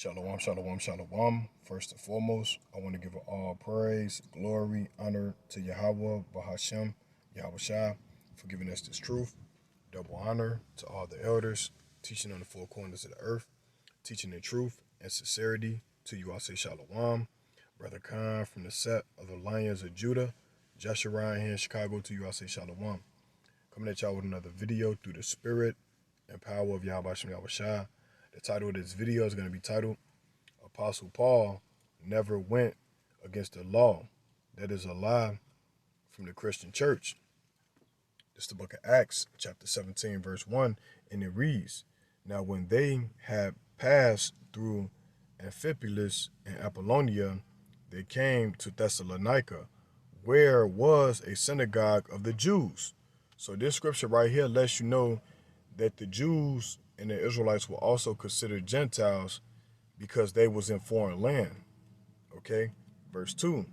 Shalom, shalom, shalom. First and foremost, I want to give all praise, glory, honor to Yahweh, Bahashem, Yahweh Shai, for giving us this truth. Double honor to all the elders, teaching on the four corners of the earth, teaching the truth and sincerity to you. I say shalom. Brother Khan from the set of the Lions of Judah, JESHURUN here in Chicago, to you. I say shalom. Coming at y'all with another video through the spirit and power of Yahweh Hashem, Yahweh Shai. The title of this video is going to be titled, Apostle Paul Never Went Against the Law. That is a lie from the Christian church. This is the book of Acts, chapter 17, verse 1, and it reads, Now when they had passed through Amphipolis and Apollonia, they came to Thessalonica, where was a synagogue of the Jews. So this scripture right here lets you know that the Jews and the Israelites were also considered Gentiles because they was in foreign land. Okay, verse 2.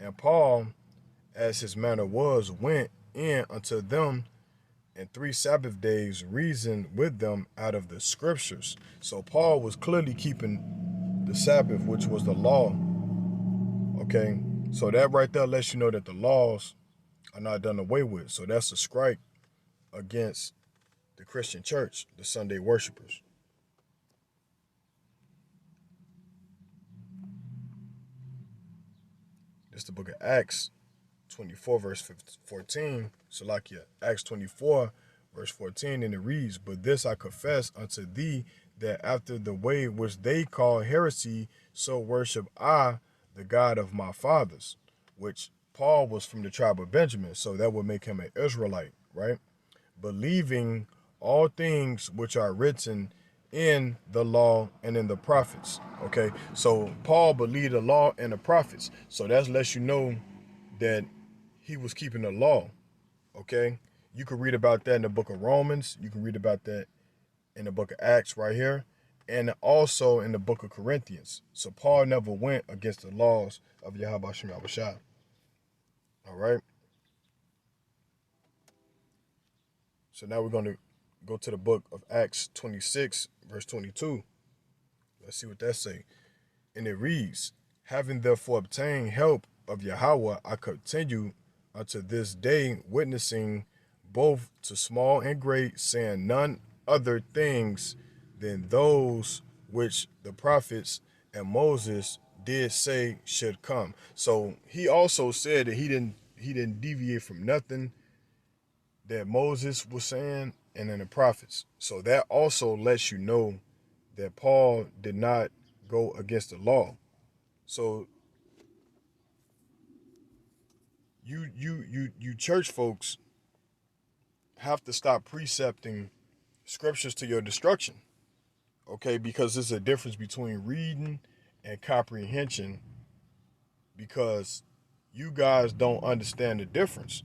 And Paul, as his manner was, went in unto them, and 3 Sabbath days reasoned with them out of the scriptures. So Paul was clearly keeping the Sabbath, which was the law. Okay, so that right there lets you know that the laws are not done away with. So that's a strike against the Christian church, the Sunday worshipers. This is the book of Acts 24, verse 14. Salakia, Acts 24, verse 14, and it reads, But this I confess unto thee, that after the way which they call heresy, so worship I the God of my fathers. Which Paul was from the tribe of Benjamin, so that would make him an Israelite, right? Believing all things which are written in the law and in the prophets. Okay, so Paul believed the law and the prophets. So that lets you know that he was keeping the law. Okay, you can read about that in the book of Romans. You can read about that in the book of Acts right here, and also in the book of Corinthians. So Paul never went against the laws of Yahweh Hashem Yahweh Shai. All right. So now we're going to go to the book of Acts 26, verse 22. Let's see what that say. And it reads, Having therefore obtained help of Yahweh, I continue unto this day, witnessing both to small and great, saying none other things than those which the prophets and Moses did say should come. So he also said that he didn't deviate from nothing that Moses was saying and in the prophets. So that also lets you know that Paul did not go against the law. So you church folks have to stop precepting scriptures to your destruction. Okay, because there's a difference between reading and comprehension, because you guys don't understand the difference.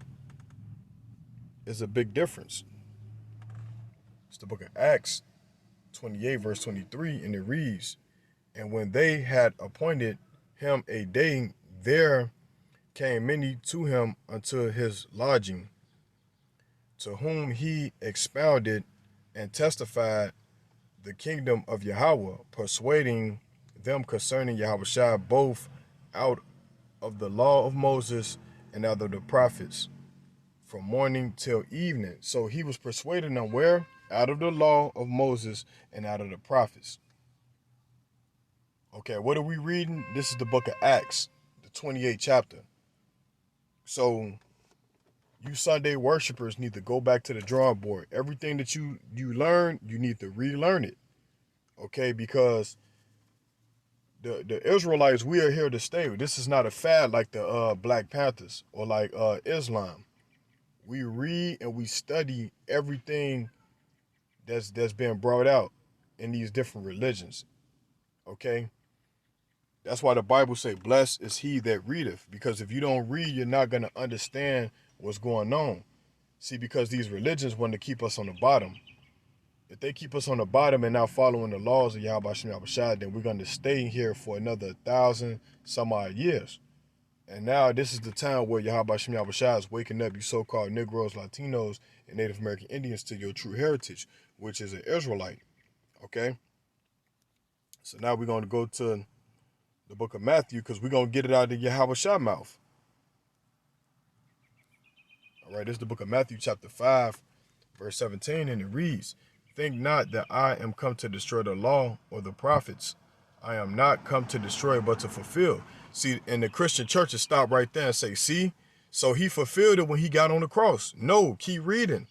There's a big difference. It's the book of Acts 28, verse 23, and it reads, And when they had appointed him a day, there came many to him unto his lodging, to whom he expounded and testified the kingdom of Yahweh, persuading them concerning Yahweh Shai, both out of the law of Moses and out of the prophets, from morning till evening. So he was persuading them where? Out of the law of Moses and out of the prophets. Okay, what are we reading? This is the book of Acts, the 28th chapter. So you Sunday worshipers need to go back to the drawing board. Everything that you learn, you need to relearn it. Okay, because the Israelites, we are here to stay. This is not a fad like the Black Panthers or like Islam. We read and we study everything that's been brought out in these different religions. Okay? That's why the Bible say, blessed is he that readeth. Because if you don't read, you're not going to understand what's going on. See, because these religions want to keep us on the bottom. If they keep us on the bottom and not following the laws of Yahweh Hashem Yahweh Shai, then we're going to stay here for another 1,000 some odd years. And now this is the time where Yahweh Hashem Yahweh Shai is waking up you so-called Negroes, Latinos, and Native American Indians to your true heritage, which is an Israelite. Okay? So now we're going to go to the book of Matthew because we're going to get it out of Yahweh Shah mouth. All right, this is the book of Matthew chapter 5, verse 17, and it reads, "Think not that I am come to destroy the law or the prophets. I am not come to destroy but to fulfill." See, in the Christian churches stop right there and say, see, so he fulfilled it when he got on the cross. No, keep reading.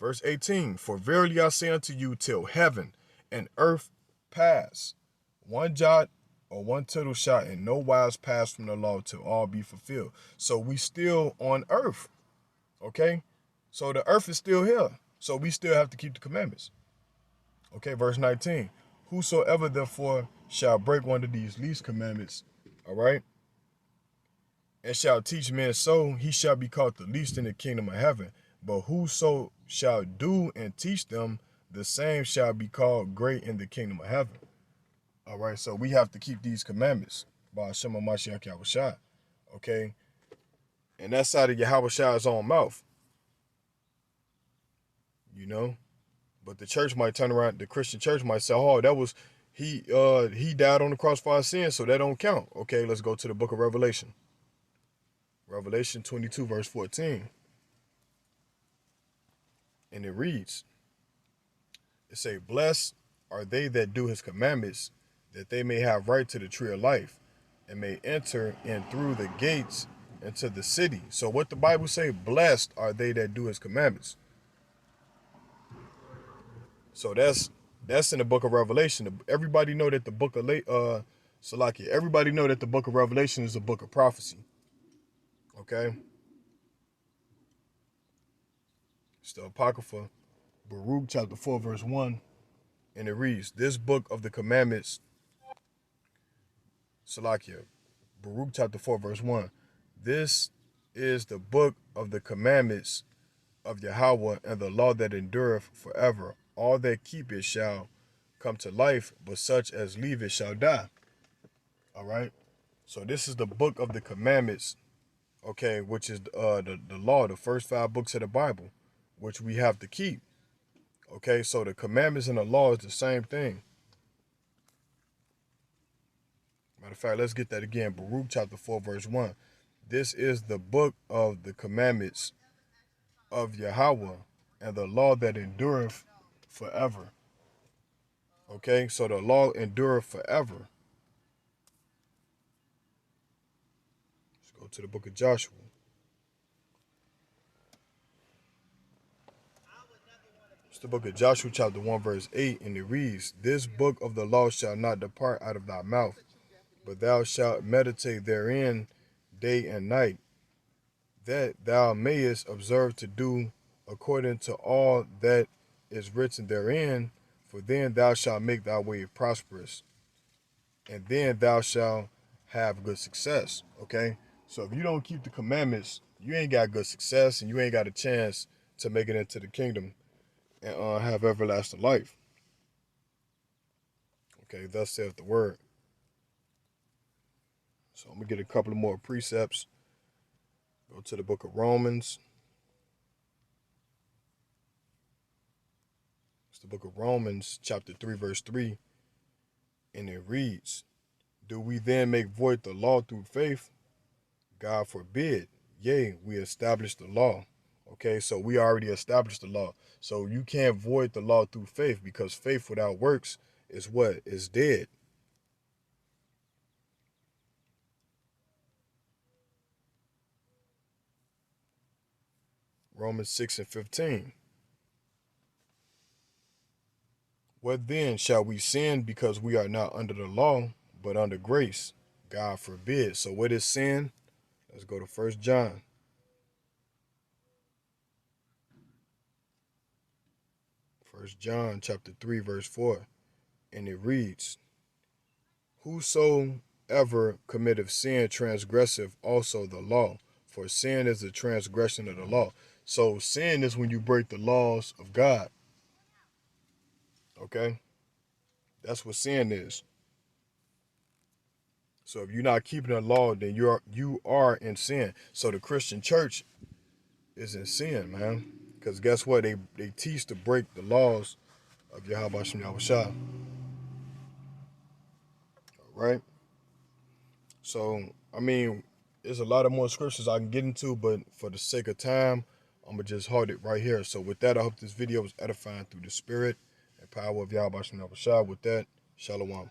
Verse 18, "For verily I say unto you, till heaven and earth pass, one jot or one tittle shall in no wise pass from the law till all be fulfilled." So we still on earth, okay? So the earth is still here. So we still have to keep the commandments. Okay, verse 19, "Whosoever therefore shall break one of these least commandments," all right, "and shall teach men so, he shall be called the least in the kingdom of heaven. But whoso shall do and teach them, the same shall be called great in the kingdom of heaven." All right, so we have to keep these commandments by Hashem HaMashiach Yahushua, okay? And that's out of Yahweh's own mouth, you know? But the church might turn around, the Christian church might say, oh, that was, he died on the cross for our sins, so that don't count. Okay, let's go to the book of Revelation. Revelation 22, verse 14. And it reads, it say, "Blessed are they that do his commandments, that they may have right to the tree of life, and may enter in through the gates into the city." So what the Bible say, blessed are they that do his commandments. So that's in the book of Revelation. Everybody know that the book of Salakia, everybody know that the book of Revelation is a book of prophecy. Okay? It's the Apocrypha, Baruch chapter 4, verse 1. And it reads, "This book of the commandments," Salakia, Baruch chapter 4, verse 1. "This is the book of the commandments of Yahweh, and the law that endureth forever. All that keep it shall come to life, but such as leave it shall die." All right? So this is the book of the commandments, okay, which is the law, the first 5 books of the Bible, which we have to keep. Okay, so the commandments and the law is the same thing. Matter of fact, let's get that again. Baruch chapter 4, verse 1. "This is the book of the commandments of Yahweh, and the law that endureth forever." Okay, so the law endureth forever. Let's go to the book of Joshua. It's the book of Joshua chapter 1, verse 8, and it reads, "This book of the law shall not depart out of thy mouth, but thou shalt meditate therein day and night, that thou mayest observe to do according to all that is written therein, for then thou shalt make thy way prosperous, and then thou shalt have good success." Okay, so if you don't keep the commandments, you ain't got good success, and you ain't got a chance to make it into the kingdom and have everlasting life. Okay, thus saith the word. So I'm gonna get a couple of more precepts. Go to the book of Romans. It's the book of Romans, chapter 3, verse 3. And it reads, "Do we then make void the law through faith? God forbid. Yea, we establish the law." Okay, so we already established the law. So you can't void the law through faith, because faith without works is what? Is dead. Romans 6 and 15. "What then? Shall we sin because we are not under the law, but under grace? God forbid." So what is sin? Let's go to 1 John. 1 John chapter 3, verse 4. And it reads, "Whosoever committeth sin transgresseth also the law, for sin is the transgression of the law." So sin is when you break the laws of God. Okay? That's what sin is. So if you're not keeping the law, then you are in sin. So the Christian church is in sin, man. Because guess what? They teach to break the laws of Yahweh Shem Yahushua. right? So, I mean, there's a lot of more scriptures I can get into, but for the sake of time, I'm going to just hold it right here. So with that, I hope this video was edifying through the spirit and power of Yahweh Shem Shah. With that, Shalom.